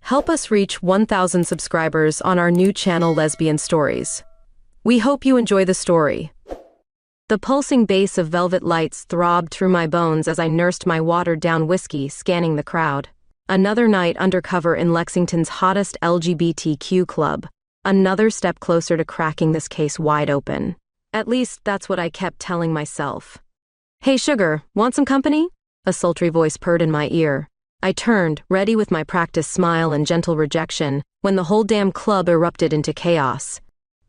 Help us reach 1,000 subscribers on our new channel Lesbian Stories. We hope you enjoy the story. The pulsing bass of velvet lights throbbed through my bones as I nursed my watered-down whiskey, scanning the crowd. Another night undercover in Lexington's hottest LGBTQ club. Another step closer to cracking this case wide open. At least that's what I kept telling myself. "Hey sugar, want some company?" A sultry voice purred in my ear. I turned, ready with my practiced smile and gentle rejection, when the whole damn club erupted into chaos.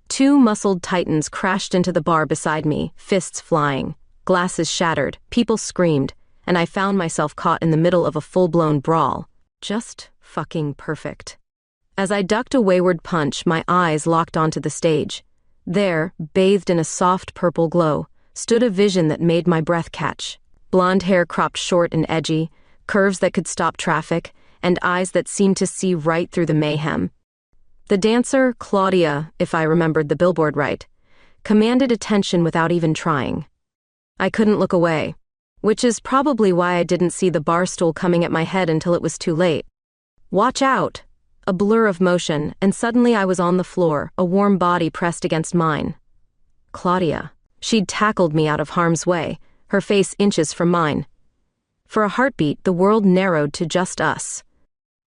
Two muscled titans crashed into the bar beside me, fists flying, glasses shattered, people screamed, and I found myself caught in the middle of a full-blown brawl. Just fucking perfect. As I ducked a wayward punch, my eyes locked onto the stage. There, bathed in a soft purple glow, stood a vision that made my breath catch. Blonde hair cropped short and edgy, curves that could stop traffic, and eyes that seemed to see right through the mayhem. The dancer, Claudia, if I remembered the billboard right, commanded attention without even trying. I couldn't look away, which is probably why I didn't see the bar stool coming at my head until it was too late. "Watch out!" A blur of motion, and suddenly I was on the floor, a warm body pressed against mine. Claudia. She'd tackled me out of harm's way, her face inches from mine. For a heartbeat, the world narrowed to just us.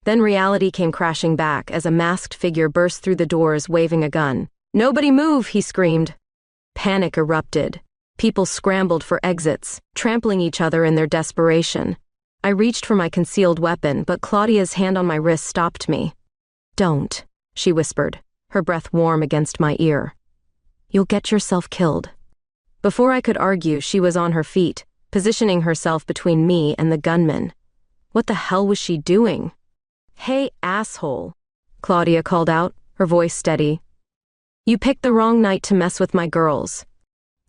Then reality came crashing back as a masked figure burst through the doors waving a gun. "Nobody move!" he screamed. Panic erupted. People scrambled for exits, trampling each other in their desperation. I reached for my concealed weapon, but Claudia's hand on my wrist stopped me. "Don't," she whispered, her breath warm against my ear. "You'll get yourself killed." Before I could argue, she was on her feet, positioning herself between me and the gunman. What the hell was she doing? "Hey, asshole," Claudia called out, her voice steady. "You picked the wrong night to mess with my girls."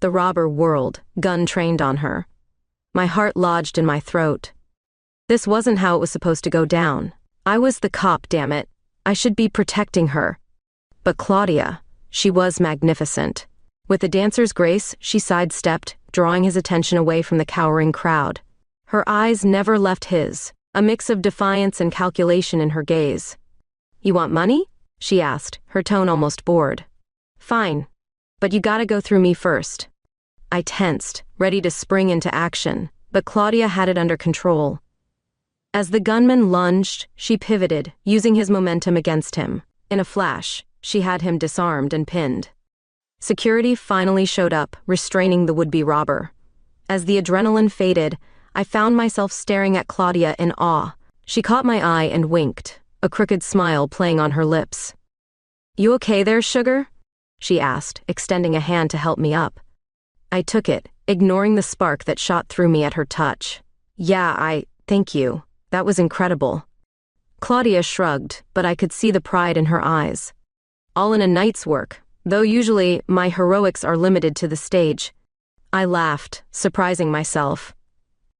The robber whirled, gun trained on her. My heart lodged in my throat. This wasn't how it was supposed to go down. I was the cop, damn it. I should be protecting her. But Claudia, she was magnificent. With a dancer's grace, she sidestepped, drawing his attention away from the cowering crowd. Her eyes never left his, a mix of defiance and calculation in her gaze. "You want money?" she asked, her tone almost bored. "Fine. But you gotta go through me first." I tensed, ready to spring into action, but Claudia had it under control. As the gunman lunged, she pivoted, using his momentum against him. In a flash, she had him disarmed and pinned. Security finally showed up, restraining the would-be robber. As the adrenaline faded, I found myself staring at Claudia in awe. She caught my eye and winked, a crooked smile playing on her lips. "You okay there, sugar?" she asked, extending a hand to help me up. I took it, ignoring the spark that shot through me at her touch. Thank you. That was incredible." Claudia shrugged, but I could see the pride in her eyes. "All in a night's work, though usually my heroics are limited to the stage." I laughed, surprising myself.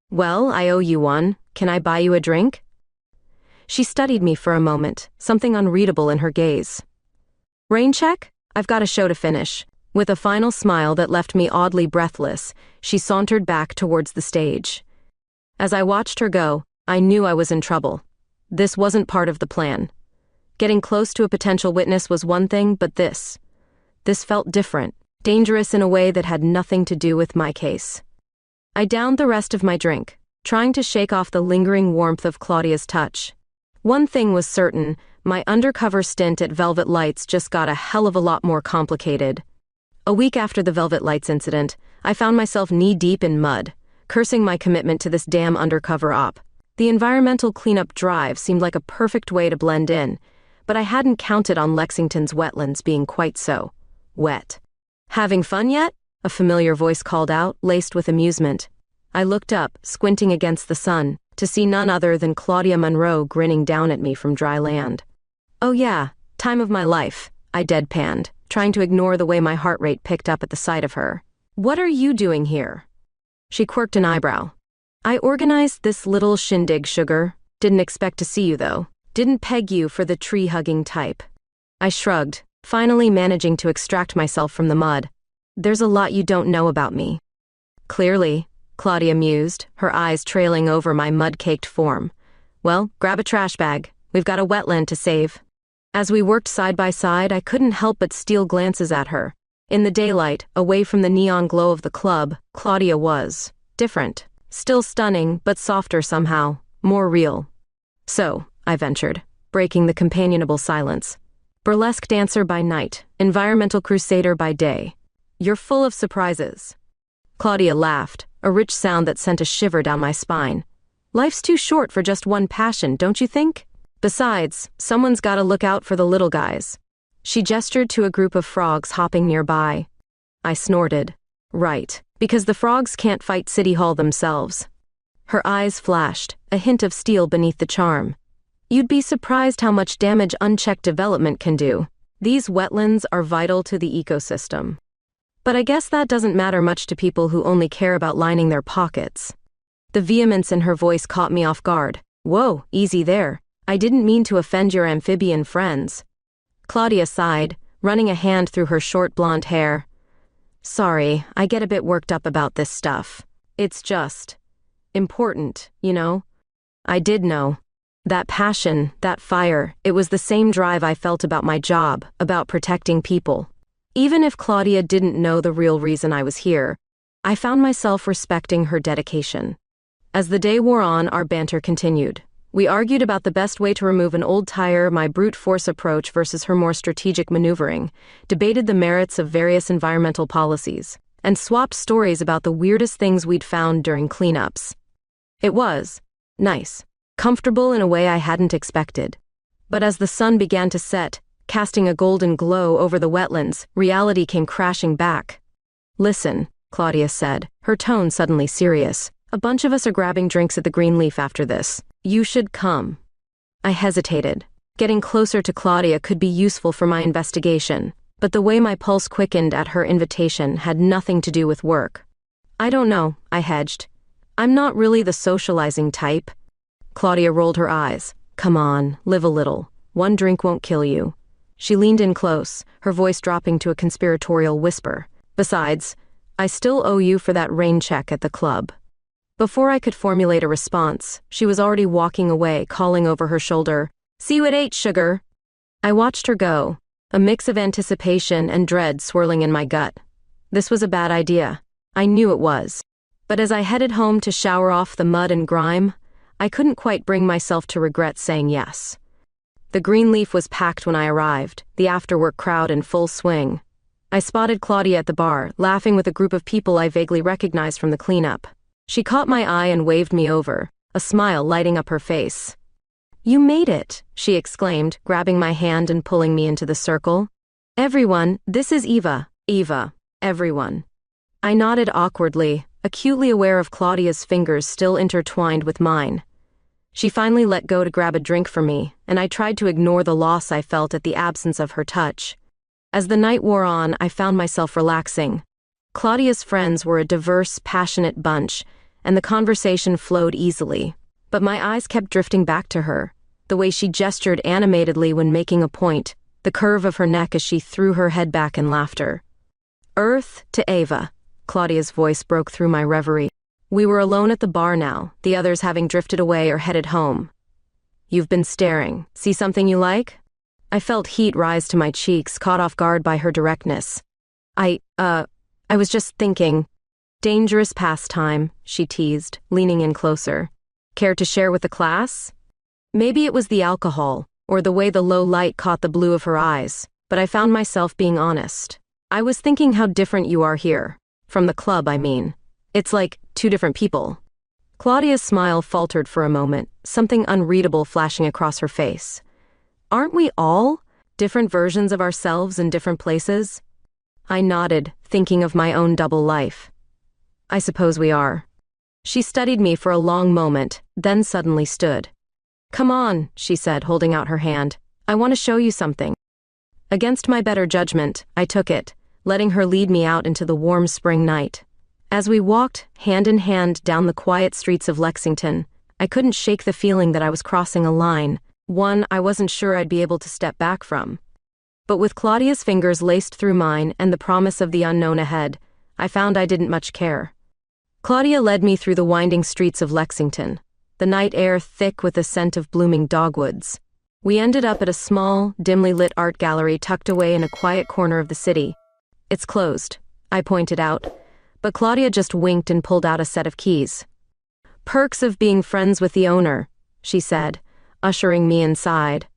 "Well, I owe you one. Can I buy you a drink?" She studied me for a moment, something unreadable in her gaze. "Rain check? I've got a show to finish." With a final smile that left me oddly breathless, she sauntered back towards the stage. As I watched her go, I knew I was in trouble. This wasn't part of the plan. Getting close to a potential witness was one thing, but this felt different, dangerous in a way that had nothing to do with my case. I downed the rest of my drink, trying to shake off the lingering warmth of Claudia's touch. One thing was certain, my undercover stint at Velvet Lights just got a hell of a lot more complicated. A week after the Velvet Lights incident, I found myself knee-deep in mud, cursing my commitment to this damn undercover op. The environmental cleanup drive seemed like a perfect way to blend in, but I hadn't counted on Lexington's wetlands being quite so wet. "Having fun yet?" a familiar voice called out, laced with amusement. I looked up, squinting against the sun, to see none other than Claudia Monroe grinning down at me from dry land. "Oh yeah, time of my life," I deadpanned, trying to ignore the way my heart rate picked up at the sight of her. "What are you doing here?" She quirked an eyebrow. "I organized this little shindig, sugar. Didn't expect to see you, though. Didn't peg you for the tree-hugging type." I shrugged, finally managing to extract myself from the mud. "There's a lot you don't know about me." "Clearly," Claudia mused, her eyes trailing over my mud-caked form. "Well, grab a trash bag. We've got a wetland to save." As we worked side by side, I couldn't help but steal glances at her. In the daylight, away from the neon glow of the club, Claudia was different. Still stunning, but softer somehow, more real. "So," I ventured, breaking the companionable silence. "Burlesque dancer by night, environmental crusader by day. You're full of surprises." Claudia laughed, a rich sound that sent a shiver down my spine. "Life's too short for just one passion, don't you think? Besides, someone's gotta look out for the little guys." She gestured to a group of frogs hopping nearby. I snorted. Right, because the frogs can't fight City Hall themselves. Her eyes flashed, a hint of steel beneath the charm. "You'd be surprised how much damage unchecked development can do. These wetlands are vital to the ecosystem. But I guess that doesn't matter much to people who only care about lining their pockets." The vehemence in her voice caught me off guard. "Whoa, easy there. I didn't mean to offend your amphibian friends." Claudia sighed, running a hand through her short blonde hair. "Sorry, I get a bit worked up about this stuff. It's just important, you know?" I did know. That passion, that fire, it was the same drive I felt about my job, about protecting people. Even if Claudia didn't know the real reason I was here, I found myself respecting her dedication. As the day wore on, our banter continued. We argued about the best way to remove an old tire, my brute force approach versus her more strategic maneuvering, debated the merits of various environmental policies, and swapped stories about the weirdest things we'd found during cleanups. It was nice, comfortable in a way I hadn't expected. But as the sun began to set, casting a golden glow over the wetlands, reality came crashing back. "Listen," Claudia said, her tone suddenly serious. "A bunch of us are grabbing drinks at the Green Leaf after this. You should come." I hesitated. Getting closer to Claudia could be useful for my investigation, but the way my pulse quickened at her invitation had nothing to do with work. "I don't know," I hedged. "I'm not really the socializing type." Claudia rolled her eyes. "Come on, live a little. One drink won't kill you." She leaned in close, her voice dropping to a conspiratorial whisper. "Besides, I still owe you for that rain check at the club." Before I could formulate a response, she was already walking away, calling over her shoulder, "See you at 8, sugar." I watched her go, a mix of anticipation and dread swirling in my gut. This was a bad idea. I knew it was. But as I headed home to shower off the mud and grime, I couldn't quite bring myself to regret saying yes. The Green Leaf was packed when I arrived, the after-work crowd in full swing. I spotted Claudia at the bar, laughing with a group of people I vaguely recognized from the cleanup. She caught my eye and waved me over, a smile lighting up her face. "You made it," she exclaimed, grabbing my hand and pulling me into the circle. "Everyone, this is Eva." "Eva, everyone." I nodded awkwardly, acutely aware of Claudia's fingers still intertwined with mine. She finally let go to grab a drink for me, and I tried to ignore the loss I felt at the absence of her touch. As the night wore on, I found myself relaxing. Claudia's friends were a diverse, passionate bunch, and the conversation flowed easily. But my eyes kept drifting back to her, the way she gestured animatedly when making a point, the curve of her neck as she threw her head back in laughter. "Earth to Ava," Claudia's voice broke through my reverie. We were alone at the bar now, the others having drifted away or headed home. "You've been staring. See something you like?" I felt heat rise to my cheeks, caught off guard by her directness. I was just thinking." "Dangerous pastime," she teased, leaning in closer. "Care to share with the class?" Maybe it was the alcohol, or the way the low light caught the blue of her eyes, but I found myself being honest. "I was thinking how different you are here. From the club, I mean. It's like 2 different people." Claudia's smile faltered for a moment, something unreadable flashing across her face. "Aren't we all different versions of ourselves in different places?" I nodded, thinking of my own double life. "I suppose we are." She studied me for a long moment, then suddenly stood. "Come on," she said, holding out her hand. "I want to show you something." Against my better judgment, I took it, letting her lead me out into the warm spring night. As we walked, hand in hand, down the quiet streets of Lexington, I couldn't shake the feeling that I was crossing a line, one I wasn't sure I'd be able to step back from. But with Claudia's fingers laced through mine and the promise of the unknown ahead, I found I didn't much care. Claudia led me through the winding streets of Lexington, the night air thick with the scent of blooming dogwoods. We ended up at a small, dimly lit art gallery tucked away in a quiet corner of the city. "It's closed," I pointed out, but Claudia just winked and pulled out a set of keys. "Perks of being friends with the owner," she said, ushering me inside.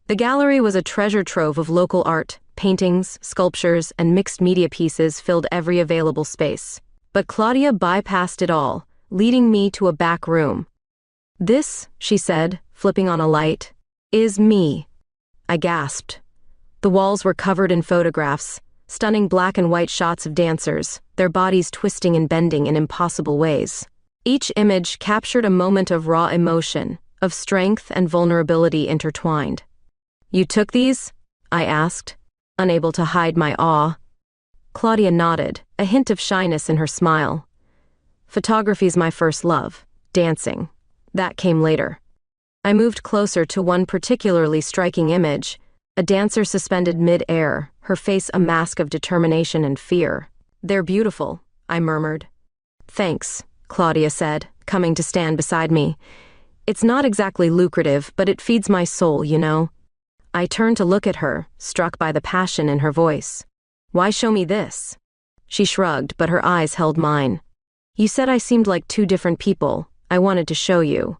The gallery was a treasure trove of local art. Paintings, sculptures, and mixed media pieces filled every available space. But Claudia bypassed it all, leading me to a back room. "This," she said, flipping on a light, "is me." I gasped. The walls were covered in photographs, stunning black and white shots of dancers, their bodies twisting and bending in impossible ways. Each image captured a moment of raw emotion, of strength and vulnerability intertwined. "You took these?" I asked, unable to hide my awe. Claudia nodded, a hint of shyness in her smile. "Photography's my first love. Dancing. That came later." I moved closer to one particularly striking image, a dancer suspended mid-air, her face a mask of determination and fear. "They're beautiful," I murmured. "Thanks," Claudia said, coming to stand beside me. "It's not exactly lucrative, but it feeds my soul, you know." I turned to look at her, struck by the passion in her voice. "Why show me this?" She shrugged, but her eyes held mine. "You said I seemed like two different people. I wanted to show you.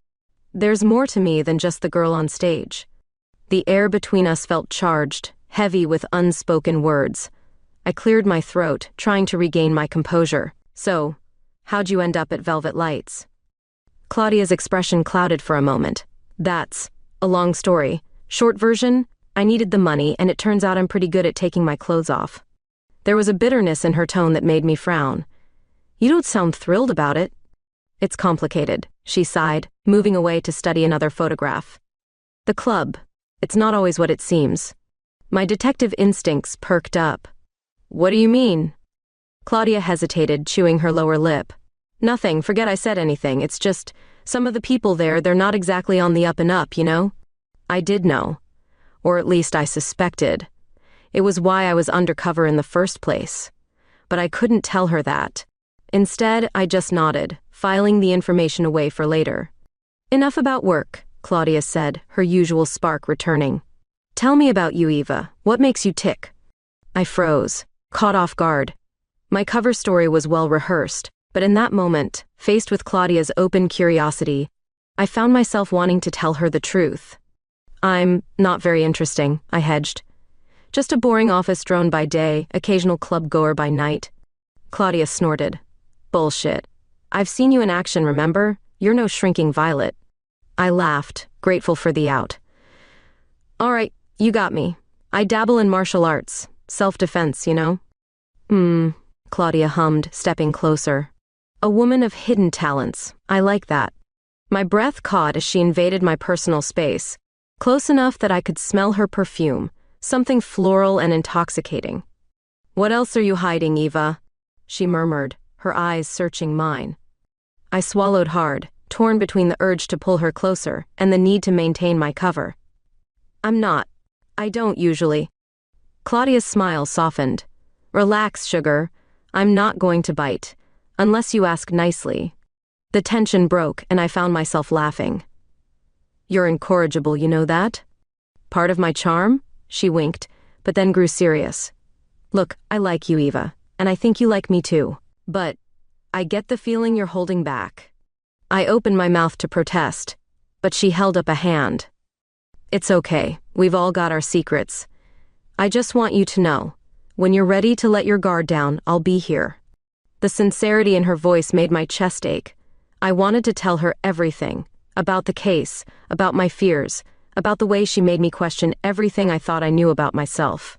There's more to me than just the girl on stage." The air between us felt charged, heavy with unspoken words. I cleared my throat, trying to regain my composure. "So, how'd you end up at Velvet Lights?" Claudia's expression clouded for a moment. "That's a long story. Short version, I needed the money, and it turns out I'm pretty good at taking my clothes off." There was a bitterness in her tone that made me frown. "You don't sound thrilled about it." "It's complicated," she sighed, moving away to study another photograph. "The club. It's not always what it seems." My detective instincts perked up. "What do you mean?" Claudia hesitated, chewing her lower lip. "Nothing, forget I said anything. It's just, some of the people there, they're not exactly on the up and up, you know?" I did know. Or at least I suspected. It was why I was undercover in the first place. But I couldn't tell her that. Instead, I just nodded, filing the information away for later. "Enough about work," Claudia said, her usual spark returning. "Tell me about you, Eva. What makes you tick?" I froze, caught off guard. My cover story was well rehearsed, but in that moment, faced with Claudia's open curiosity, I found myself wanting to tell her the truth. "I'm not very interesting," I hedged. "Just a boring office drone by day, occasional club goer by night." Claudia snorted. "Bullshit. I've seen you in action, remember? You're no shrinking violet." I laughed, grateful for the out. "All right, you got me. I dabble in martial arts. Self-defense, you know?" Claudia hummed, stepping closer. "A woman of hidden talents. I like that." My breath caught as she invaded my personal space, close enough that I could smell her perfume, something floral and intoxicating. "What else are you hiding, Eva?" she murmured, her eyes searching mine. I swallowed hard, torn between the urge to pull her closer and the need to maintain my cover. I don't usually." Claudia's smile softened. "Relax, sugar. I'm not going to bite, unless you ask nicely." The tension broke and I found myself laughing. "You're incorrigible, you know that?" "Part of my charm?" She winked, but then grew serious. "Look, I like you, Eva, and I think you like me too. But I get the feeling you're holding back." I opened my mouth to protest, but she held up a hand. "It's okay. We've all got our secrets. I just want you to know, when you're ready to let your guard down, I'll be here." The sincerity in her voice made my chest ache. I wanted to tell her everything. About the case, about my fears, about the way she made me question everything I thought I knew about myself.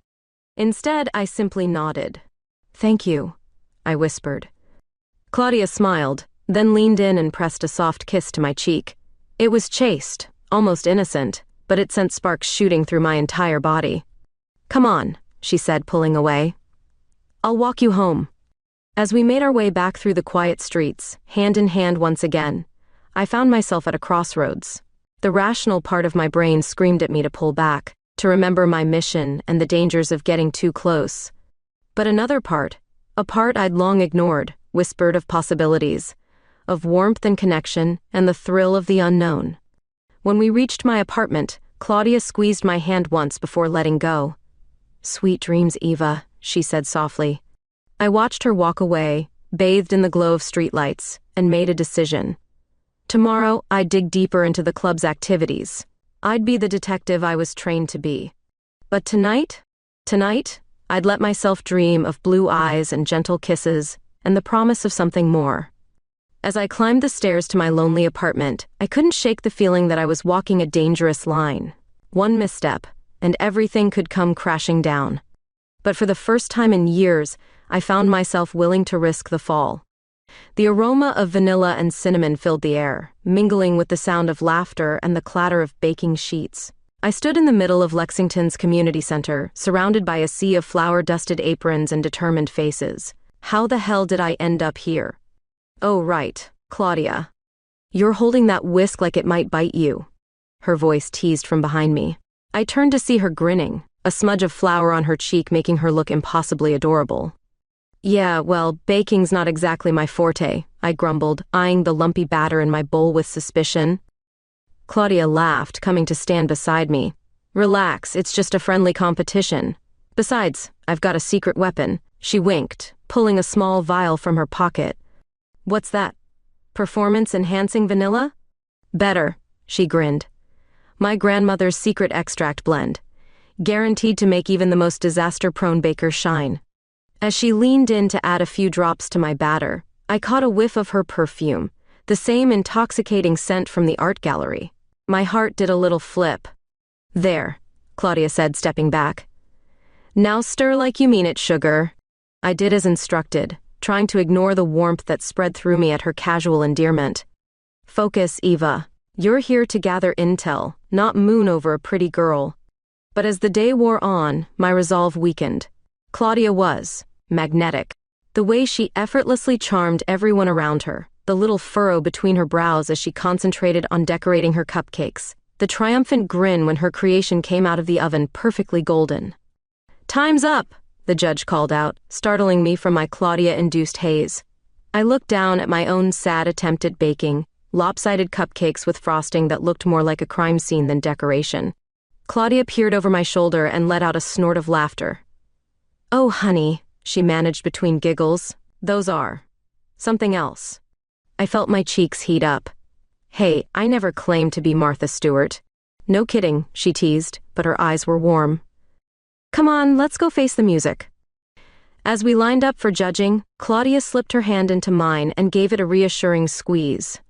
Instead, I simply nodded. "Thank you," I whispered. Claudia smiled, then leaned in and pressed a soft kiss to my cheek. It was chaste, almost innocent, but it sent sparks shooting through my entire body. "Come on," she said, pulling away. "I'll walk you home." As we made our way back through the quiet streets, hand in hand once again, I found myself at a crossroads. The rational part of my brain screamed at me to pull back, to remember my mission and the dangers of getting too close. But another part, a part I'd long ignored, whispered of possibilities, of warmth and connection, and the thrill of the unknown. When we reached my apartment, Claudia squeezed my hand once before letting go. "Sweet dreams, Eva," she said softly. I watched her walk away, bathed in the glow of streetlights, and made a decision. Tomorrow, I'd dig deeper into the club's activities. I'd be the detective I was trained to be. But tonight, I'd let myself dream of blue eyes and gentle kisses, and the promise of something more. As I climbed the stairs to my lonely apartment, I couldn't shake the feeling that I was walking a dangerous line. One misstep, and everything could come crashing down. But for the first time in years, I found myself willing to risk the fall. The aroma of vanilla and cinnamon filled the air, mingling with the sound of laughter and the clatter of baking sheets. I stood in the middle of Lexington's community center, surrounded by a sea of flour-dusted aprons and determined faces. How the hell did I end up here? "Oh right, Claudia. You're holding that whisk like it might bite you," her voice teased from behind me. I turned to see her grinning, a smudge of flour on her cheek making her look impossibly adorable. "Yeah, well, baking's not exactly my forte," I grumbled, eyeing the lumpy batter in my bowl with suspicion. Claudia laughed, coming to stand beside me. "Relax, it's just a friendly competition. Besides, I've got a secret weapon," she winked, pulling a small vial from her pocket. "What's that? Performance-enhancing vanilla?" "Better," she grinned. "My grandmother's secret extract blend. Guaranteed to make even the most disaster-prone baker shine." As she leaned in to add a few drops to my batter, I caught a whiff of her perfume, the same intoxicating scent from the art gallery. My heart did a little flip. "There," Claudia said, stepping back. "Now stir like you mean it, sugar." I did as instructed, trying to ignore the warmth that spread through me at her casual endearment. "Focus, Eva. You're here to gather intel, not moon over a pretty girl." But as the day wore on, my resolve weakened. Claudia was magnetic. The way she effortlessly charmed everyone around her, the little furrow between her brows as she concentrated on decorating her cupcakes, the triumphant grin when her creation came out of the oven perfectly golden. "Time's up," the judge called out, startling me from my Claudia-induced haze. I looked down at my own sad attempt at baking, lopsided cupcakes with frosting that looked more like a crime scene than decoration. Claudia peered over my shoulder and let out a snort of laughter. "Oh, honey," she managed between giggles, "those are something else." I felt my cheeks heat up. "Hey, I never claimed to be Martha Stewart." "No kidding," she teased, but her eyes were warm. "Come on, let's go face the music." As we lined up for judging, Claudia slipped her hand into mine and gave it a reassuring squeeze.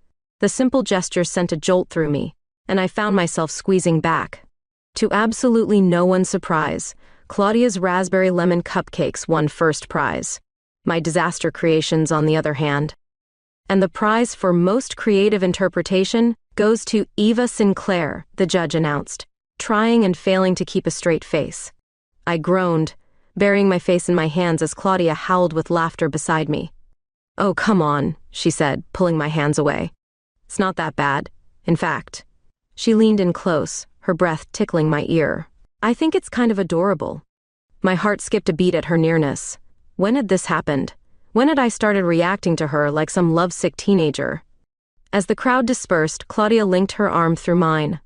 The simple gesture sent a jolt through me, and I found myself squeezing back. To absolutely no one's surprise, Claudia's raspberry lemon cupcakes won first prize. My disaster creations, on the other hand. And the prize for most creative interpretation goes to Eva Sinclair, the judge announced, trying and failing to keep a straight face. I groaned, burying my face in my hands as Claudia howled with laughter beside me. "Oh, come on," she said, pulling my hands away. "It's not that bad. In fact." She leaned in close, her breath tickling my ear. "I think it's kind of adorable." My heart skipped a beat at her nearness. When had this happened? When had I started reacting to her like some lovesick teenager? As the crowd dispersed, Claudia linked her arm through mine.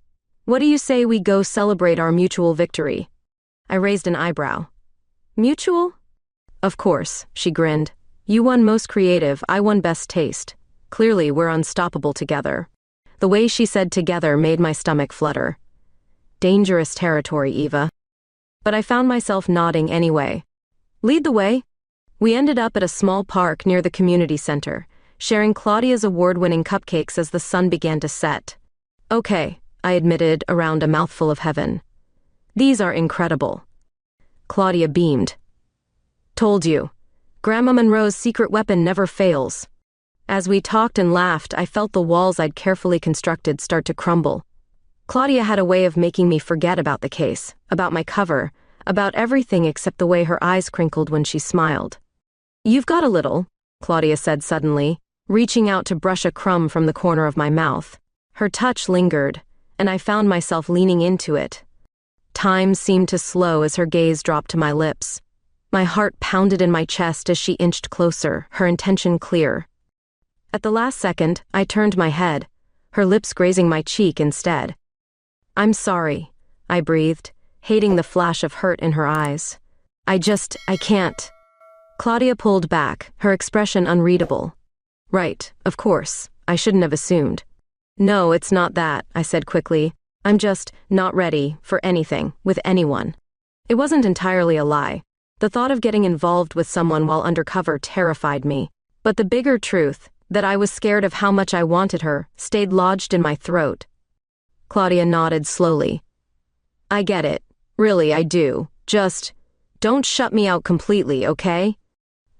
"What do you say we go celebrate our mutual victory?" I raised an eyebrow. "Mutual?" "Of course," she grinned. "You won most creative, I won best taste. Clearly, we're unstoppable together." The way she said together made my stomach flutter. Dangerous territory, Eva. But I found myself nodding anyway. "Lead the way." We ended up at a small park near the community center, sharing Claudia's award-winning cupcakes as the sun began to set. "Okay," I admitted around a mouthful of heaven. "These are incredible." Claudia beamed. "Told you. Grandma Monroe's secret weapon never fails." As we talked and laughed, I felt the walls I'd carefully constructed start to crumble. Claudia had a way of making me forget about the case, about my cover, about everything except the way her eyes crinkled when she smiled. "You've got a little," Claudia said suddenly, reaching out to brush a crumb from the corner of my mouth. Her touch lingered, and I found myself leaning into it. Time seemed to slow as her gaze dropped to my lips. My heart pounded in my chest as she inched closer, her intention clear. At the last second, I turned my head, her lips grazing my cheek instead. "I'm sorry," I breathed, hating the flash of hurt in her eyes. I can't. Claudia pulled back, her expression unreadable. Right, of course, I shouldn't have assumed. No, it's not that, I said quickly. I'm just not ready for anything, with anyone. It wasn't entirely a lie. The thought of getting involved with someone while undercover terrified me. But the bigger truth, that I was scared of how much I wanted her, stayed lodged in my throat. Claudia nodded slowly. I get it. Really, I do. Just, don't shut me out completely, okay?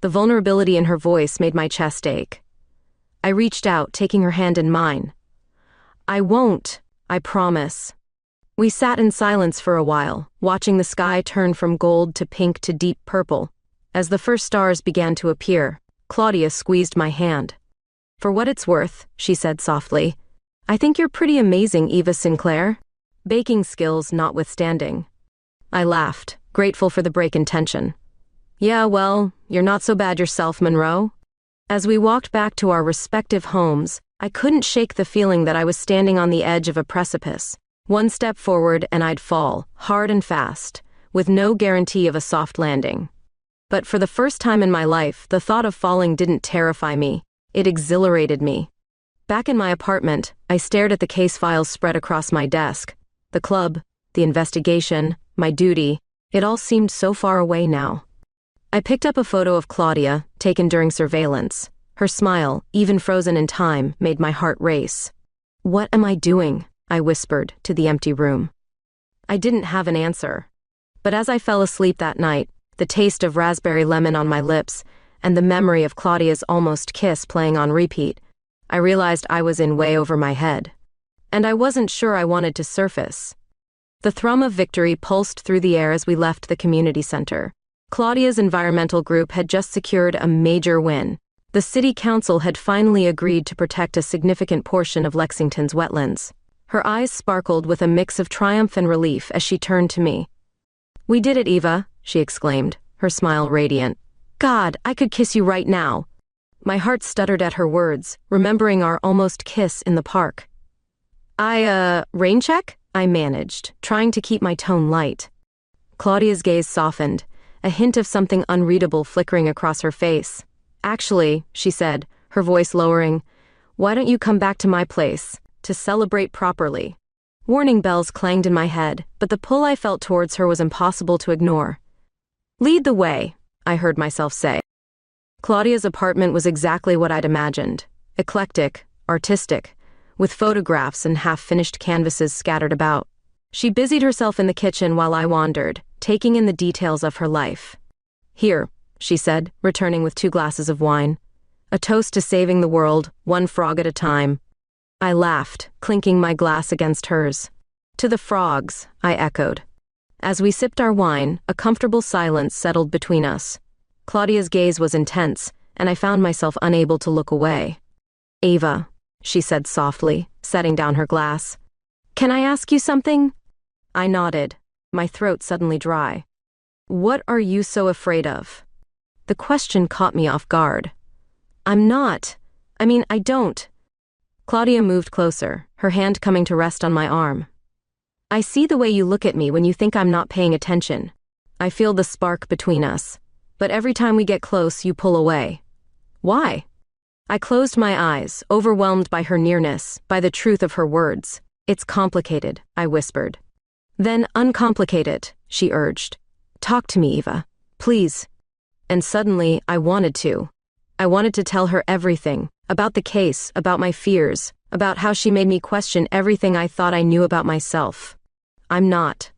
The vulnerability in her voice made my chest ache. I reached out, taking her hand in mine. I won't, I promise. We sat in silence for a while, watching the sky turn from gold to pink to deep purple. As the first stars began to appear, Claudia squeezed my hand. For what it's worth, she said softly, I think you're pretty amazing, Eva Sinclair. Baking skills notwithstanding. I laughed, grateful for the break in tension. Yeah, well, you're not so bad yourself, Monroe. As we walked back to our respective homes, I couldn't shake the feeling that I was standing on the edge of a precipice. One step forward and I'd fall, hard and fast, with no guarantee of a soft landing. But for the first time in my life, the thought of falling didn't terrify me. It exhilarated me. Back in my apartment, I stared at the case files spread across my desk. The club, the investigation, my duty, it all seemed so far away now. I picked up a photo of Claudia, taken during surveillance. Her smile, even frozen in time, made my heart race. What am I doing? I whispered to the empty room. I didn't have an answer. But as I fell asleep that night, the taste of raspberry lemon on my lips, and the memory of Claudia's almost kiss playing on repeat, I realized I was in way over my head. And I wasn't sure I wanted to surface. The thrum of victory pulsed through the air as we left the community center. Claudia's environmental group had just secured a major win. The city council had finally agreed to protect a significant portion of Lexington's wetlands. Her eyes sparkled with a mix of triumph and relief as she turned to me. We did it, Eva, she exclaimed, her smile radiant. God, I could kiss you right now. My heart stuttered at her words, remembering our almost kiss in the park. Rain check? I managed, trying to keep my tone light. Claudia's gaze softened, a hint of something unreadable flickering across her face. Actually, she said, her voice lowering, why don't you come back to my place, to celebrate properly? Warning bells clanged in my head, but the pull I felt towards her was impossible to ignore. Lead the way, I heard myself say. Claudia's apartment was exactly what I'd imagined. Eclectic, artistic, with photographs and half-finished canvases scattered about. She busied herself in the kitchen while I wandered, taking in the details of her life. Here, she said, returning with 2 glasses of wine. A toast to saving the world, one frog at a time. I laughed, clinking my glass against hers. To the frogs, I echoed. As we sipped our wine, a comfortable silence settled between us. Claudia's gaze was intense, and I found myself unable to look away. Ava, she said softly, setting down her glass. Can I ask you something? I nodded, my throat suddenly dry. What are you so afraid of? The question caught me off guard. I don't. Claudia moved closer, her hand coming to rest on my arm. I see the way you look at me when you think I'm not paying attention. I feel the spark between us. But every time we get close, you pull away. Why? I closed my eyes, overwhelmed by her nearness, by the truth of her words. It's complicated, I whispered. Then uncomplicate it, she urged. Talk to me, Eva. Please. And suddenly, I wanted to. I wanted to tell her everything, about the case, about my fears, about how she made me question everything I thought I knew about myself. I'm not.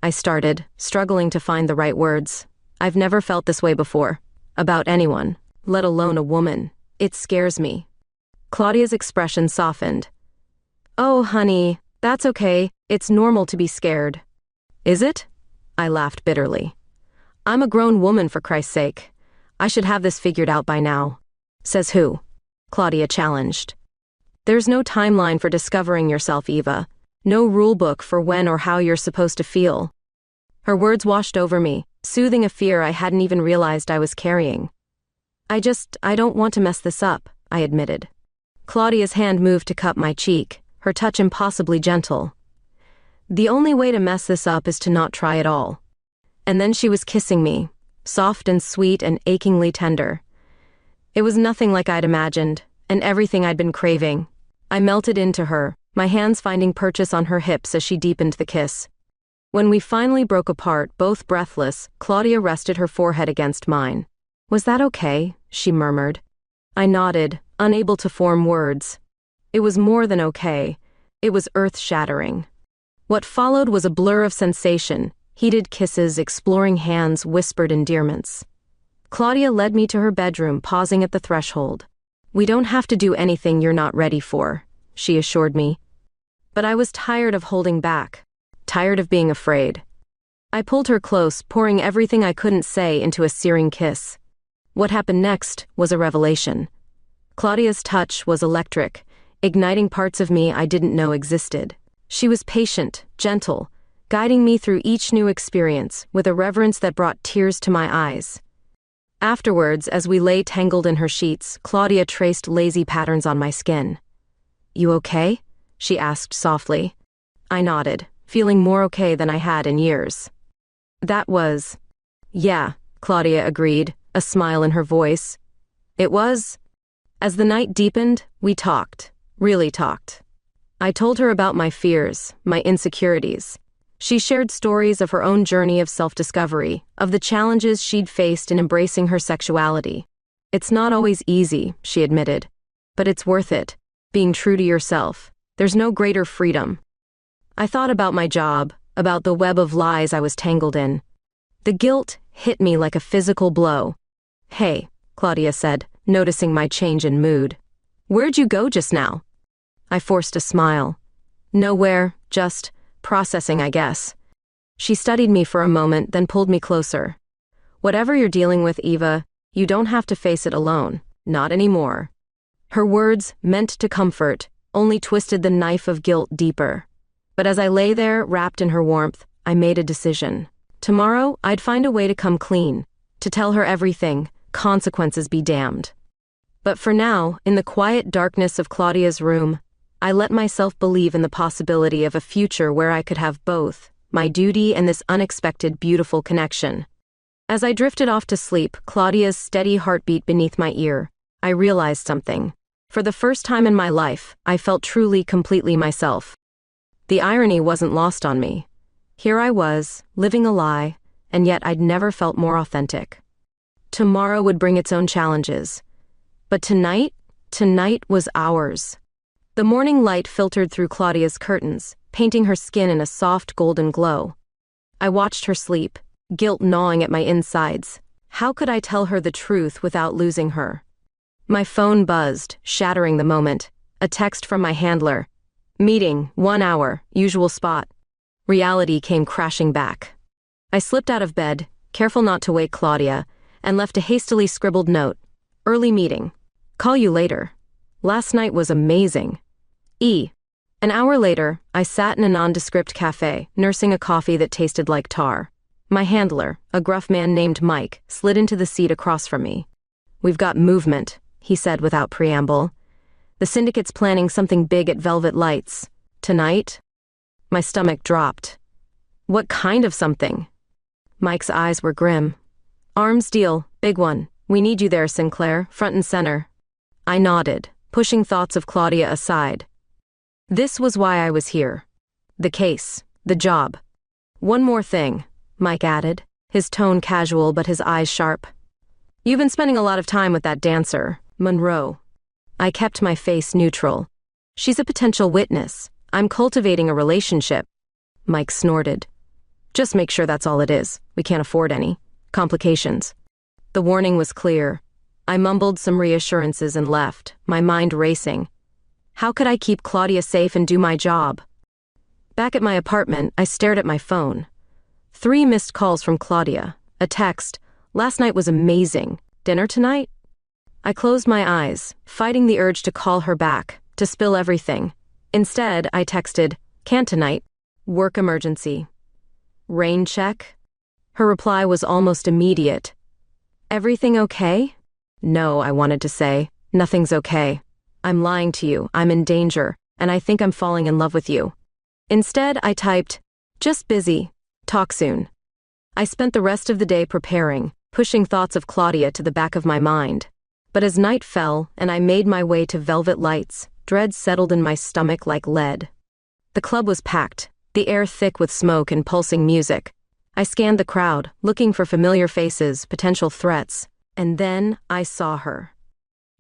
I started, struggling to find the right words. I've never felt this way before. About anyone, let alone a woman. It scares me. Claudia's expression softened. Oh, honey, that's okay. It's normal to be scared. Is it? I laughed bitterly. I'm a grown woman, for Christ's sake. I should have this figured out by now. Says who? Claudia challenged. There's no timeline for discovering yourself, Eva. No rulebook for when or how you're supposed to feel. Her words washed over me, soothing a fear I hadn't even realized I was carrying. I don't want to mess this up, I admitted. Claudia's hand moved to cup my cheek, her touch impossibly gentle. The only way to mess this up is to not try at all. And then she was kissing me, soft and sweet and achingly tender. It was nothing like I'd imagined, and everything I'd been craving. I melted into her, my hands finding purchase on her hips as she deepened the kiss. When we finally broke apart, both breathless, Claudia rested her forehead against mine. "Was that okay?" she murmured. I nodded, unable to form words. It was more than okay. It was earth-shattering. What followed was a blur of sensation, heated kisses, exploring hands, whispered endearments. Claudia led me to her bedroom, pausing at the threshold. "We don't have to do anything you're not ready for," she assured me. But I was tired of holding back, tired of being afraid. I pulled her close, pouring everything I couldn't say into a searing kiss. What happened next was a revelation. Claudia's touch was electric, igniting parts of me I didn't know existed. She was patient, gentle, guiding me through each new experience with a reverence that brought tears to my eyes. Afterwards, as we lay tangled in her sheets, Claudia traced lazy patterns on my skin. "You okay?" she asked softly. I nodded, feeling more okay than I had in years. "That was..." "Yeah," Claudia agreed, a smile in her voice. "It was..." As the night deepened, we talked, really talked. I told her about my fears, my insecurities. She shared stories of her own journey of self-discovery, of the challenges she'd faced in embracing her sexuality. "It's not always easy," she admitted. "But it's worth it. Being true to yourself. There's no greater freedom." I thought about my job, about the web of lies I was tangled in. The guilt hit me like a physical blow. "Hey," Claudia said, noticing my change in mood. "Where'd you go just now?" I forced a smile. "Nowhere, just processing, I guess." She studied me for a moment, then pulled me closer. "Whatever you're dealing with, Eva, you don't have to face it alone. Not anymore." Her words, meant to comfort, only twisted the knife of guilt deeper. But as I lay there, wrapped in her warmth, I made a decision. Tomorrow, I'd find a way to come clean, to tell her everything, consequences be damned. But for now, in the quiet darkness of Claudia's room, I let myself believe in the possibility of a future where I could have both, my duty and this unexpected beautiful connection. As I drifted off to sleep, Claudia's steady heartbeat beneath my ear, I realized something. For the first time in my life, I felt truly, completely myself. The irony wasn't lost on me. Here I was, living a lie, and yet I'd never felt more authentic. Tomorrow would bring its own challenges. But tonight was ours. The morning light filtered through Claudia's curtains, painting her skin in a soft golden glow. I watched her sleep, guilt gnawing at my insides. How could I tell her the truth without losing her? My phone buzzed, shattering the moment. A text from my handler. "Meeting, 1 hour, usual spot." Reality came crashing back. I slipped out of bed, careful not to wake Claudia, and left a hastily scribbled note. "Early meeting. Call you later. Last night was amazing. E." An hour later, I sat in a nondescript cafe, nursing a coffee that tasted like tar. My handler, a gruff man named Mike, slid into the seat across from me. "We've got movement," he said without preamble. "The syndicate's planning something big at Velvet Lights. Tonight?" My stomach dropped. "What kind of something?" Mike's eyes were grim. "Arms deal, big one. We need you there, Sinclair, front and center." I nodded, pushing thoughts of Claudia aside. This was why I was here. The case, the job. "One more thing," Mike added, his tone casual but his eyes sharp. "You've been spending a lot of time with that dancer, Monroe." I kept my face neutral. "She's a potential witness. I'm cultivating a relationship." Mike snorted. "Just make sure that's all it is. We can't afford any complications." The warning was clear. I mumbled some reassurances and left, my mind racing. How could I keep Claudia safe and do my job? Back at my apartment, I stared at my phone. 3 missed calls from Claudia. A text. "Last night was amazing. Dinner tonight?" I closed my eyes, fighting the urge to call her back, to spill everything. Instead, I texted, "Can't tonight. Work emergency." "Rain check?" Her reply was almost immediate. "Everything okay?" "No," I wanted to say. "Nothing's okay. I'm lying to you. I'm in danger, and I think I'm falling in love with you." Instead, I typed, "Just busy. Talk soon." I spent the rest of the day preparing, pushing thoughts of Claudia to the back of my mind. But as night fell and I made my way to Velvet Lights, dread settled in my stomach like lead. The club was packed, the air thick with smoke and pulsing music. I scanned the crowd, looking for familiar faces, potential threats, and then I saw her.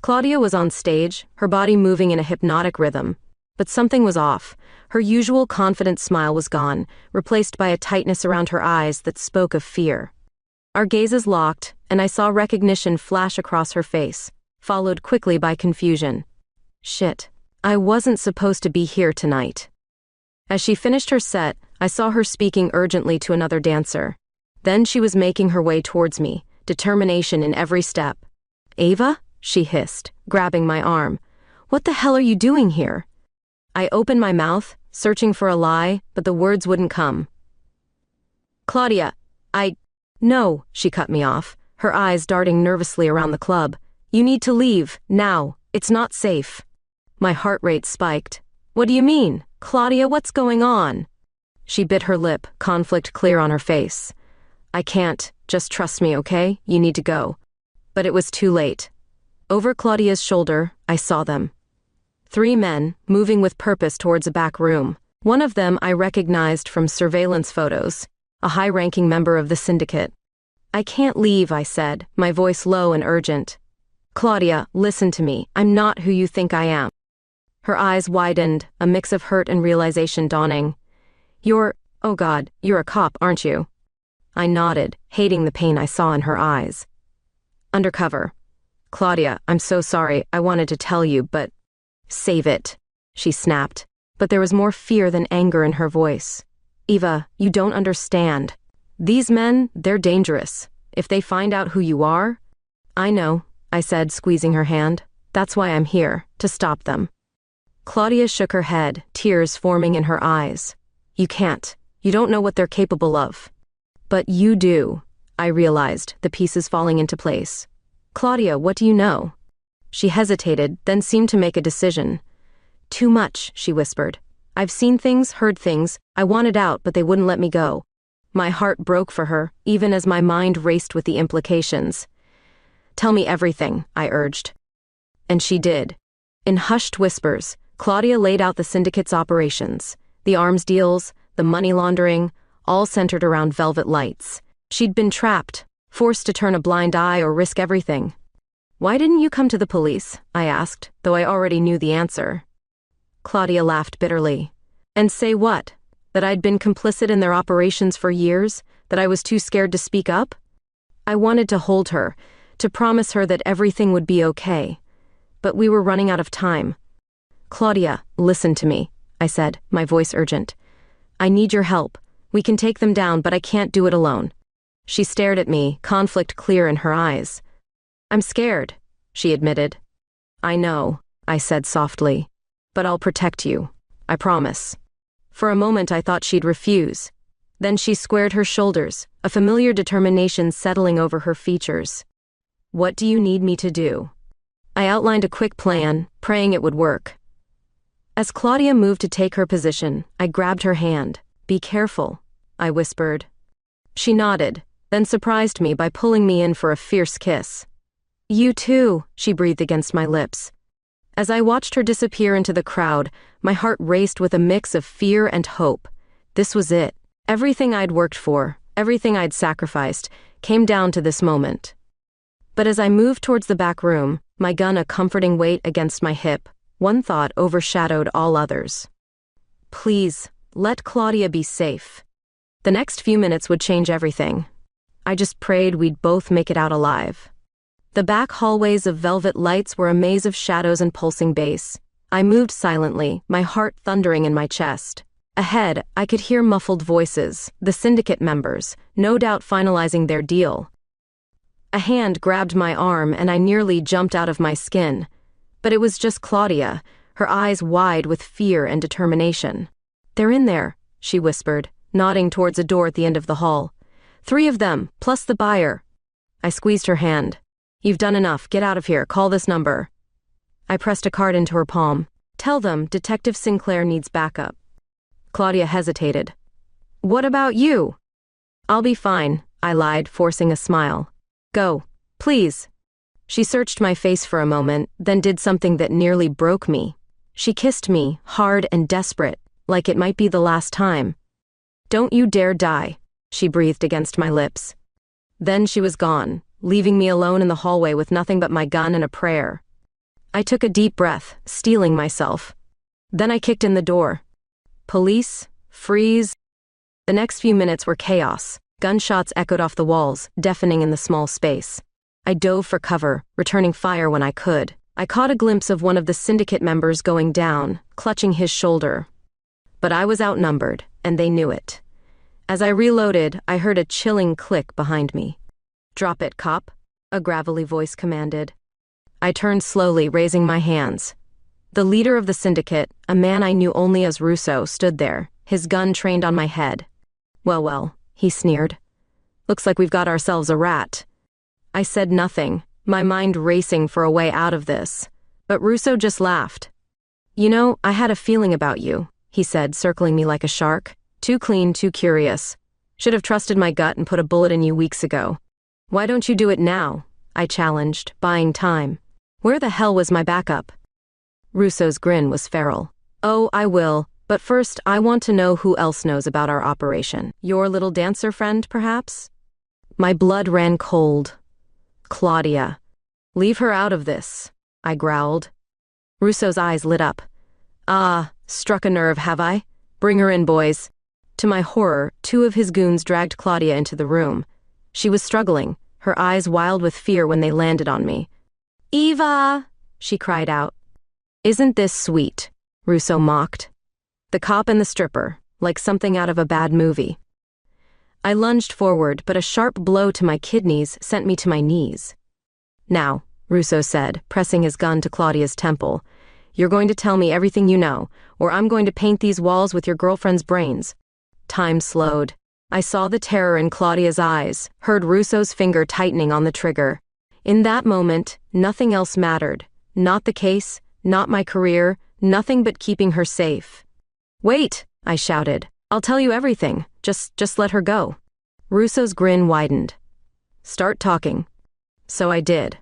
Claudia was on stage, her body moving in a hypnotic rhythm. But something was off. Her usual confident smile was gone, replaced by a tightness around her eyes that spoke of fear. Our gazes locked, and I saw recognition flash across her face, followed quickly by confusion. Shit, I wasn't supposed to be here tonight. As she finished her set, I saw her speaking urgently to another dancer. Then she was making her way towards me, determination in every step. "Ava?" she hissed, grabbing my arm. "What the hell are you doing here?" I opened my mouth, searching for a lie, but the words wouldn't come. "Claudia, No," she cut me off, her eyes darting nervously around the club. "You need to leave, now. It's not safe." My heart rate spiked. "What do you mean? Claudia, what's going on?" She bit her lip, conflict clear on her face. "I can't. Just trust me, okay? You need to go." But it was too late. Over Claudia's shoulder, I saw them. 3 men, moving with purpose towards a back room. One of them I recognized from surveillance photos, a high-ranking member of the syndicate. "I can't leave," I said, my voice low and urgent. "Claudia, listen to me. I'm not who you think I am." Her eyes widened, a mix of hurt and realization dawning. Oh God, you're a cop, aren't you?" I nodded, hating the pain I saw in her eyes. "Undercover." "Claudia, I'm so sorry. I wanted to tell you, but..." "Save it," she snapped, but there was more fear than anger in her voice. "Eva, you don't understand. These men, they're dangerous. If they find out who you are..." "I know," I said, squeezing her hand. "That's why I'm here, to stop them." Claudia shook her head, tears forming in her eyes. "You can't. You don't know what they're capable of." "But you do," I realized, the pieces falling into place. "Claudia, what do you know?" She hesitated, then seemed to make a decision. "Too much," she whispered. "I've seen things, heard things. I wanted out, but they wouldn't let me go." My heart broke for her, even as my mind raced with the implications. "Tell me everything," I urged. And she did. In hushed whispers, Claudia laid out the syndicate's operations, the arms deals, the money laundering, all centered around Velvet Lights. She'd been trapped, forced to turn a blind eye or risk everything. "Why didn't you come to the police?" I asked, though I already knew the answer. Claudia laughed bitterly. "And say what? That I'd been complicit in their operations for years? That I was too scared to speak up?" I wanted to hold her, to promise her that everything would be okay. But we were running out of time. "Claudia, listen to me," I said, my voice urgent. "I need your help. We can take them down, but I can't do it alone." She stared at me, conflict clear in her eyes. "I'm scared," she admitted. "I know," I said softly. "But I'll protect you. I promise." For a moment I thought she'd refuse. Then she squared her shoulders, a familiar determination settling over her features. "What do you need me to do?" I outlined a quick plan, praying it would work. As Claudia moved to take her position, I grabbed her hand. "Be careful," I whispered. She nodded, then surprised me by pulling me in for a fierce kiss. "You too," she breathed against my lips. As I watched her disappear into the crowd, my heart raced with a mix of fear and hope. This was it. Everything I'd worked for, everything I'd sacrificed, came down to this moment. But as I moved towards the back room, my gun a comforting weight against my hip, one thought overshadowed all others. Please, let Claudia be safe. The next few minutes would change everything. I just prayed we'd both make it out alive. The back hallways of Velvet Lights were a maze of shadows and pulsing bass. I moved silently, my heart thundering in my chest. Ahead, I could hear muffled voices, the syndicate members, no doubt finalizing their deal. A hand grabbed my arm and I nearly jumped out of my skin. But it was just Claudia, her eyes wide with fear and determination. "They're in there," she whispered, nodding towards a door at the end of the hall. "3 of them, plus the buyer." I squeezed her hand. "You've done enough. Get out of here. Call this number." I pressed a card into her palm. "Tell them Detective Sinclair needs backup." Claudia hesitated. What about you? I'll be fine, I lied, forcing a smile. Go, please. She searched my face for a moment, then did something that nearly broke me. She kissed me, hard and desperate, like it might be the last time. Don't you dare die, she breathed against my lips. Then she was gone, leaving me alone in the hallway with nothing but my gun and a prayer. I took a deep breath, steeling myself. Then I kicked in the door. Police, freeze. The next few minutes were chaos. Gunshots echoed off the walls, deafening in the small space. I dove for cover, returning fire when I could. I caught a glimpse of one of the syndicate members going down, clutching his shoulder. But I was outnumbered, and they knew it. As I reloaded, I heard a chilling click behind me. Drop it, cop, a gravelly voice commanded. I turned slowly, raising my hands. The leader of the syndicate, a man I knew only as Russo, stood there, his gun trained on my head. Well, he sneered. Looks like we've got ourselves a rat. I said nothing, my mind racing for a way out of this. But Russo just laughed. You know, I had a feeling about you, he said, circling me like a shark. Too clean, too curious. Should have trusted my gut and put a bullet in you weeks ago. Why don't you do it now? I challenged, buying time. Where the hell was my backup? Russo's grin was feral. Oh, I will, but first I want to know who else knows about our operation. Your little dancer friend, perhaps? My blood ran cold. Claudia. Leave her out of this, I growled. Russo's eyes lit up. Ah, struck a nerve, have I? Bring her in, boys. To my horror, two of his goons dragged Claudia into the room. She was struggling, her eyes wild with fear when they landed on me. Eva, she cried out. Isn't this sweet? Russo mocked. The cop and the stripper, like something out of a bad movie. I lunged forward, but a sharp blow to my kidneys sent me to my knees. Now, Russo said, pressing his gun to Claudia's temple, you're going to tell me everything you know, or I'm going to paint these walls with your girlfriend's brains. Time slowed. I saw the terror in Claudia's eyes, heard Russo's finger tightening on the trigger. In that moment, nothing else mattered. Not the case, not my career, nothing but keeping her safe. Wait, I shouted. I'll tell you everything. Just let her go. Russo's grin widened. Start talking. So I did.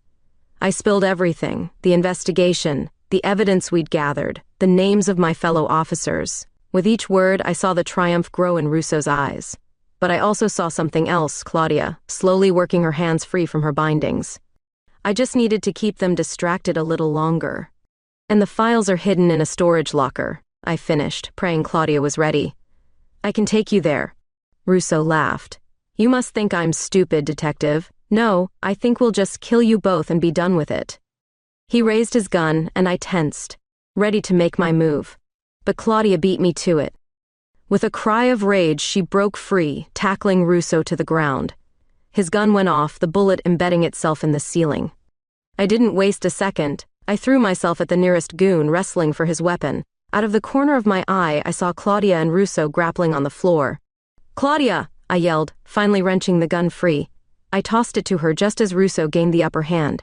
I spilled everything, the investigation, the evidence we'd gathered, the names of my fellow officers. With each word, I saw the triumph grow in Russo's eyes. But I also saw something else, Claudia, slowly working her hands free from her bindings. I just needed to keep them distracted a little longer. And the files are hidden in a storage locker, I finished, praying Claudia was ready. I can take you there. Russo laughed. You must think I'm stupid, detective. No, I think we'll just kill you both and be done with it. He raised his gun, and I tensed, ready to make my move. But Claudia beat me to it. With a cry of rage, she broke free, tackling Russo to the ground. His gun went off, the bullet embedding itself in the ceiling. I didn't waste a second. I threw myself at the nearest goon, wrestling for his weapon. Out of the corner of my eye, I saw Claudia and Russo grappling on the floor. Claudia, I yelled, finally wrenching the gun free. I tossed it to her just as Russo gained the upper hand.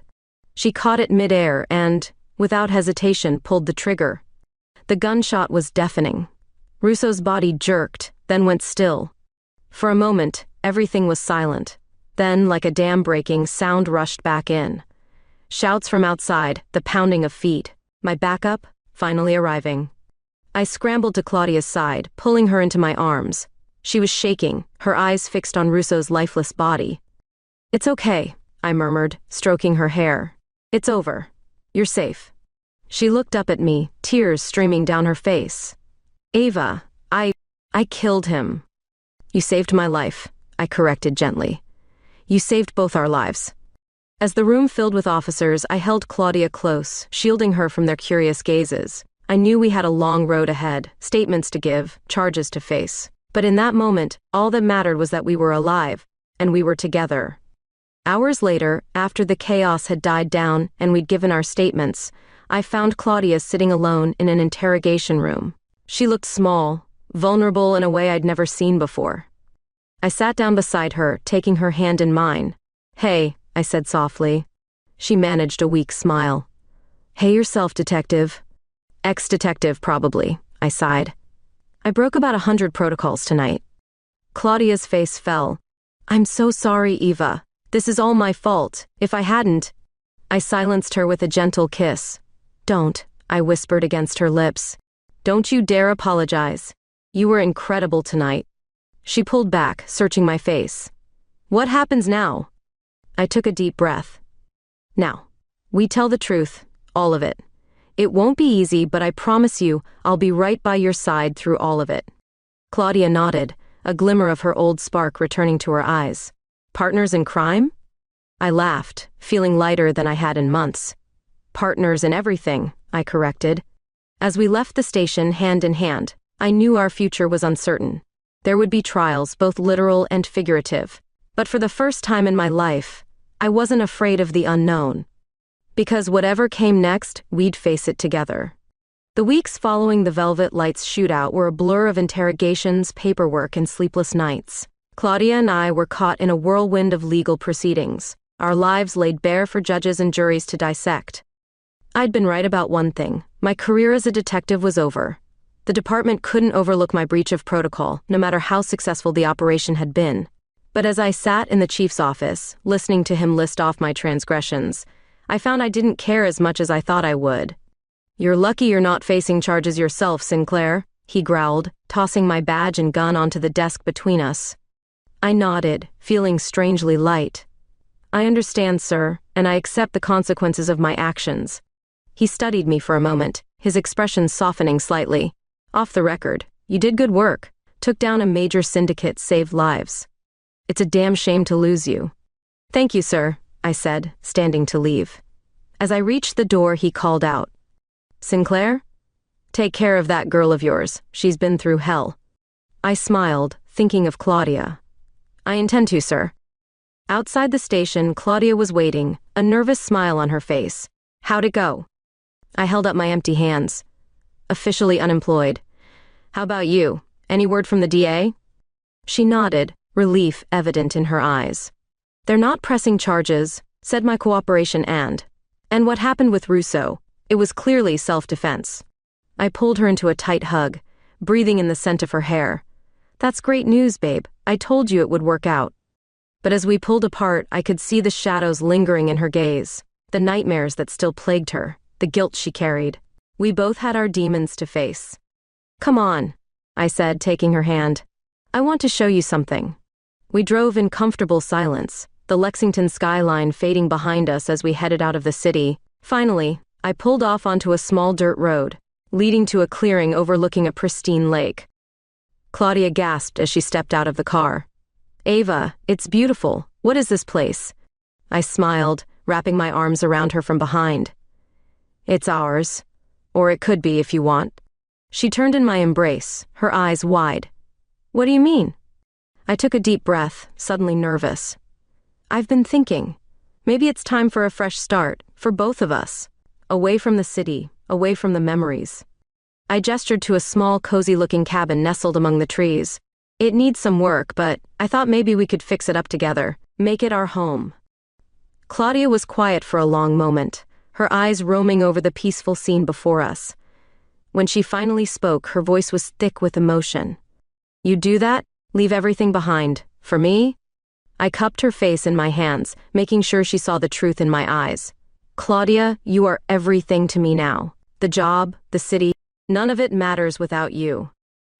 She caught it midair and, without hesitation, pulled the trigger. The gunshot was deafening. Russo's body jerked, then went still. For a moment, everything was silent. Then, like a dam breaking, sound rushed back in. Shouts from outside, the pounding of feet. My backup, finally arriving. I scrambled to Claudia's side, pulling her into my arms. She was shaking, her eyes fixed on Russo's lifeless body. It's okay, I murmured, stroking her hair. It's over. You're safe. She looked up at me, tears streaming down her face. Ava, I killed him. You saved my life, I corrected gently. You saved both our lives. As the room filled with officers, I held Claudia close, shielding her from their curious gazes. I knew we had a long road ahead, statements to give, charges to face. But in that moment, all that mattered was that we were alive, and we were together. Hours later, after the chaos had died down and we'd given our statements, I found Claudia sitting alone in an interrogation room. She looked small, vulnerable in a way I'd never seen before. I sat down beside her, taking her hand in mine. Hey, I said softly. She managed a weak smile. Hey yourself, detective. Ex-detective, probably, I sighed. I broke about 100 protocols tonight. Claudia's face fell. I'm so sorry, Eva. This is all my fault. If I hadn't... I silenced her with a gentle kiss. Don't, I whispered against her lips. Don't you dare apologize. You were incredible tonight. She pulled back, searching my face. What happens now? I took a deep breath. Now, we tell the truth, all of it. It won't be easy, but I promise you, I'll be right by your side through all of it. Claudia nodded, a glimmer of her old spark returning to her eyes. Partners in crime? I laughed, feeling lighter than I had in months. Partners in everything, I corrected. As we left the station hand in hand, I knew our future was uncertain. There would be trials, both literal and figurative. But for the first time in my life, I wasn't afraid of the unknown. Because whatever came next, we'd face it together. The weeks following the Velvet Lights shootout were a blur of interrogations, paperwork, and sleepless nights. Claudia and I were caught in a whirlwind of legal proceedings, our lives laid bare for judges and juries to dissect. I'd been right about one thing. My career as a detective was over. The department couldn't overlook my breach of protocol, no matter how successful the operation had been. But as I sat in the chief's office, listening to him list off my transgressions, I found I didn't care as much as I thought I would. You're lucky you're not facing charges yourself, Sinclair, he growled, tossing my badge and gun onto the desk between us. I nodded, feeling strangely light. I understand, sir, and I accept the consequences of my actions. He studied me for a moment, his expression softening slightly. Off the record, you did good work, took down a major syndicate, saved lives. It's a damn shame to lose you. Thank you, sir, I said, standing to leave. As I reached the door, he called out. Sinclair? Take care of that girl of yours. She's been through hell. I smiled, thinking of Claudia. I intend to, sir. Outside the station, Claudia was waiting, a nervous smile on her face. How'd it go? I held up my empty hands. Officially unemployed. How about you? Any word from the DA? She nodded, relief evident in her eyes. They're not pressing charges, said my cooperation and what happened with Russo? It was clearly self-defense. I pulled her into a tight hug, breathing in the scent of her hair. That's great news, babe. I told you it would work out. But as we pulled apart, I could see the shadows lingering in her gaze, the nightmares that still plagued her, the guilt she carried. We both had our demons to face. Come on, I said, taking her hand. I want to show you something. We drove in comfortable silence, the Lexington skyline fading behind us as we headed out of the city. Finally, I pulled off onto a small dirt road, leading to a clearing overlooking a pristine lake. Claudia gasped as she stepped out of the car. Ava, it's beautiful. What is this place? I smiled, wrapping my arms around her from behind. It's ours. Or it could be if you want. She turned in my embrace, her eyes wide. What do you mean? I took a deep breath, suddenly nervous. I've been thinking. Maybe it's time for a fresh start, for both of us. Away from the city, away from the memories. I gestured to a small, cozy-looking cabin nestled among the trees. It needs some work, but I thought maybe we could fix it up together, make it our home. Claudia was quiet for a long moment, her eyes roaming over the peaceful scene before us. When she finally spoke, her voice was thick with emotion. You do that? Leave everything behind. For me? I cupped her face in my hands, making sure she saw the truth in my eyes. Claudia, you are everything to me now. The job, the city, none of it matters without you.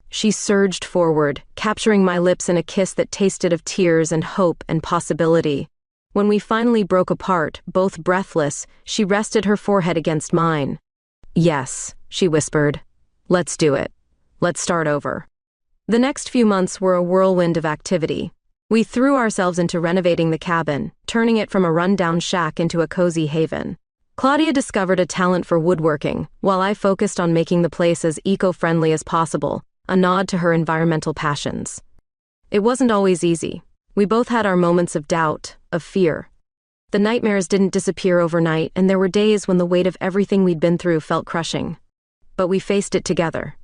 She surged forward, capturing my lips in a kiss that tasted of tears and hope and possibility. When we finally broke apart, both breathless, she rested her forehead against mine. Yes, she whispered. Let's do it. Let's start over. The next few months were a whirlwind of activity. We threw ourselves into renovating the cabin, turning it from a rundown shack into a cozy haven. Claudia discovered a talent for woodworking, while I focused on making the place as eco-friendly as possible, a nod to her environmental passions. It wasn't always easy. We both had our moments of doubt, of fear. The nightmares didn't disappear overnight, and there were days when the weight of everything we'd been through felt crushing. But we faced it together.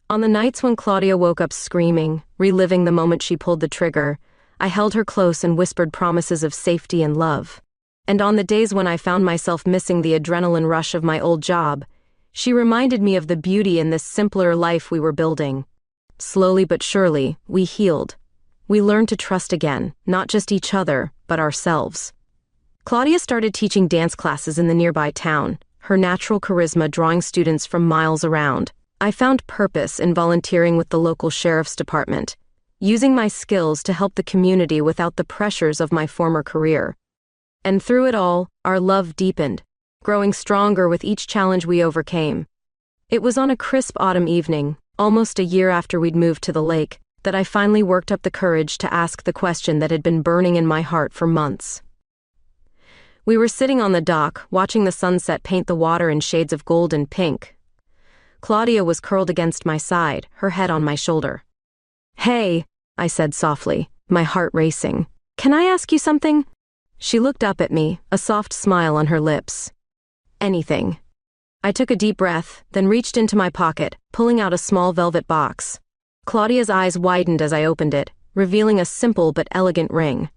On the nights when Claudia woke up screaming, reliving the moment she pulled the trigger, I held her close and whispered promises of safety and love. And on the days when I found myself missing the adrenaline rush of my old job, She reminded me of the beauty in this simpler life we were building. Slowly but surely, we healed. We learned to trust again, not just each other, but ourselves. Claudia started teaching dance classes in the nearby town, her natural charisma drawing students from miles around. I found purpose in volunteering with the local sheriff's department, using my skills to help the community without the pressures of my former career. And through it all, our love deepened, growing stronger with each challenge we overcame. It was on a crisp autumn evening, almost a year after we'd moved to the lake, that I finally worked up the courage to ask the question that had been burning in my heart for months. We were sitting on the dock, watching the sunset paint the water in shades of gold and pink. Claudia was curled against my side, her head on my shoulder. "Hey," I said softly, my heart racing. "Can I ask you something?" She looked up at me, a soft smile on her lips. "Anything." I took a deep breath, then reached into my pocket, pulling out a small velvet box. Claudia's eyes widened as I opened it, revealing a simple but elegant ring.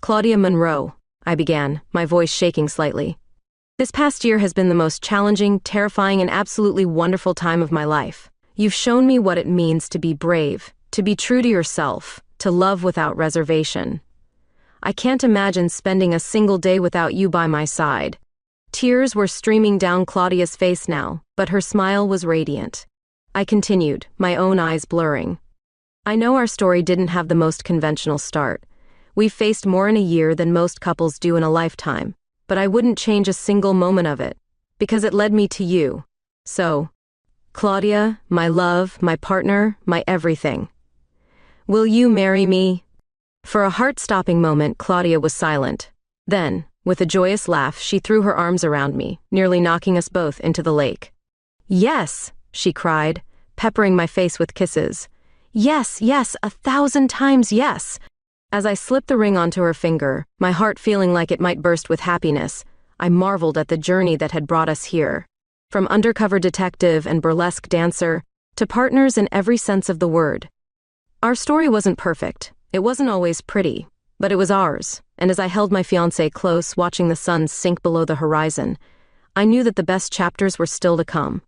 "Claudia Monroe," I began, my voice shaking slightly. "This past year has been the most challenging, terrifying, and absolutely wonderful time of my life. You've shown me what it means to be brave, to be true to yourself, to love without reservation. I can't imagine spending a single day without you by my side." Tears were streaming down Claudia's face now, but her smile was radiant. I continued, my own eyes blurring. "I know our story didn't have the most conventional start. We've faced more in a year than most couples do in a lifetime, but I wouldn't change a single moment of it, because it led me to you. So, Claudia, my love, my partner, my everything. Will you marry me?" For a heart-stopping moment, Claudia was silent. Then, with a joyous laugh, she threw her arms around me, nearly knocking us both into the lake. "Yes," she cried, peppering my face with kisses. "Yes, yes, 1,000 times yes." As I slipped the ring onto her finger, my heart feeling like it might burst with happiness, I marveled at the journey that had brought us here. From undercover detective and burlesque dancer, to partners in every sense of the word. Our story wasn't perfect, it wasn't always pretty, but it was ours, and as I held my fiancé close, watching the sun sink below the horizon, I knew that the best chapters were still to come.